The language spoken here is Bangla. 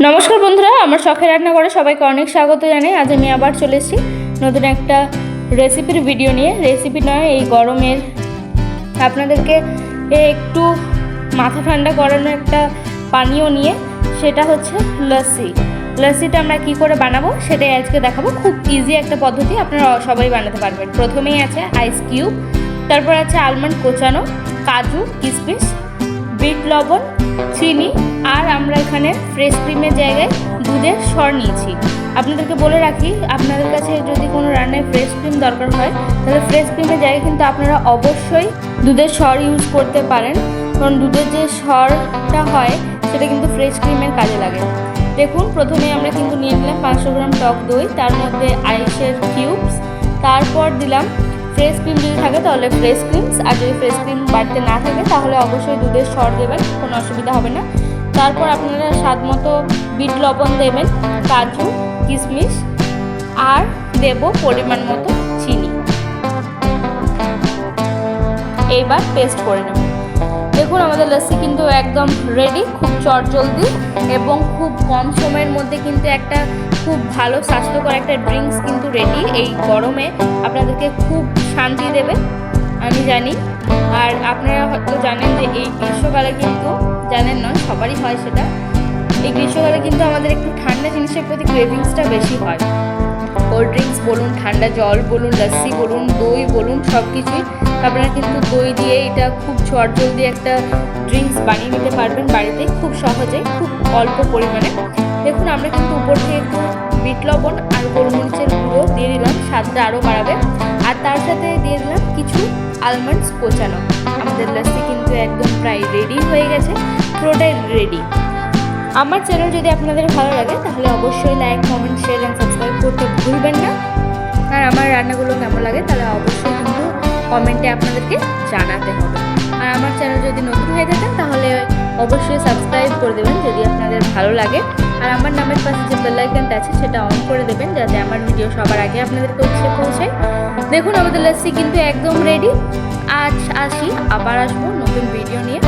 নমস্কার বন্ধুরা, আমার শখের রান্নাঘরে সবাইকে অনেক স্বাগত জানাই। আজ আমি আবার চলে এসেছি নতুন একটা রেসিপির ভিডিও নিয়ে। রেসিপি নয়, এই গরমের আপনাদেরকে একটু মাথা ঠান্ডা করানো একটা পানীয় নিয়ে, সেটা হচ্ছে লস্যি। লস্যিটা আমরা কি করে বানাবো সেটাই আজকে দেখাবো। খুব ইজি একটা পদ্ধতি, আপনারা সবাই বানাতে পারবেন। প্রথমেই আছে আইস কিউব, তারপর আছে আলমন্ড কোচানো, কাজু, কিশমিশ, বিট লবণ, চিনি, আর আমরা এখানে ফ্রেশ ক্রিমের জায়গায় দুধের সর নিয়েছি। আপনাদেরকে বলে রাখি, আপনাদের কাছে যদি কোনো রান্নায় ফ্রেশ ক্রিম দরকার হয় তাহলে ফ্রেশ ক্রিমের জায়গায় কিন্তু আপনারা অবশ্যই দুধের সর ইউজ করতে পারেন, কারণ দুধের যে সরটা হয় সেটা কিন্তু ফ্রেশ ক্রিমের কাজে লাগে। দেখুন, প্রথমে আমরা কিন্তু নিয়ে নিলাম 500 গ্রাম টক দই, তার মধ্যে আইসের কিউবস, তারপর দিলাম ফ্রেশ ক্রিম। যদি থাকে তাহলে ফ্রেশ ক্রিমস, আর যদি ফ্রেশ ক্রিম বাড়িতে না থাকে তাহলে অবশ্যই দুধের সর দেবেন, কোনো অসুবিধা হবে না। তারপর আপনারা স্বাদ মতো বিট লবণ দেবেন, কাজু, কিশমিশ, আর দেব পরিমাণ মতো চিনি। এইবার পেস্ট করে নেব। দেখুন, আমাদের লস্যি কিন্তু একদম রেডি, খুব চটজলদি এবং খুব কম সময়ের মধ্যে কিন্তু একটা খুব ভালো স্বাস্থ্যকর একটা ড্রিঙ্কস কিন্তু রেডি। এই গরমে আপনাদেরকে খুব শান্তি দেবে আমি জানি। আর আপনারা হয়তো জানেন যে এই গ্রীষ্মকালে কিন্তু, জানেন নয়, সবারই হয় সেটা, এই গ্রীষ্মকালে কিন্তু আমাদের একটু ঠান্ডা জিনিসের প্রতি ক্রেভিংসটা বেশি হয়। কোল্ড ড্রিঙ্কস বলুন, ঠান্ডা জল বলুন, লস্যি বলুন, দই বলুন, সব কিছুই আপনারা কিন্তু দই দিয়ে এটা খুব চটজলদি একটা ড্রিঙ্কস বানিয়ে নিতে পারবেন বাড়িতে খুব সহজেই, খুব অল্প পরিমাণে। দেখুন, আমরা কিন্তু উপর থেকে একটু বিট লবণ আর গোলমরিচের গুঁড়ো দিয়ে দিলাম, স্বাদটা আরও বাড়াবে। আর তার সাথে দিয়ে দিলাম কিছু আলমন্ডস কোচানো। আমাদের লস্যি কিন্তু একদম প্রায় রেডি হয়ে গেছে, পুরোটাই রেডি। আমার চ্যানেল যদি আপনাদের ভালো লাগে তাহলে অবশ্যই like, comment, share and subscribe করতে ভুলবেন না। আর আমার রান্নাগুলো কেমন লাগে তাহলে অবশ্যই কিন্তু কমেন্টে আপনাদেরকে জানাতে হবে। আর আমার চ্যানেল যদি নতুন হয়ে থাকেন তাহলে অবশ্যই সাবস্ক্রাইব করে দেবেন যদি আপনাদের ভালো লাগে। আর আমার নামের পাশে যে বেল আইকনটা আছে সেটা অন করে দেবেন, যাতে আমার ভিডিও সবার আগে আপনাদের কাছে পৌঁছায়। দেখুন, আমাদের লস্যি কিন্তু একদম রেডি। আজ আসি, আবার আসবো নতুন ভিডিও নিয়ে।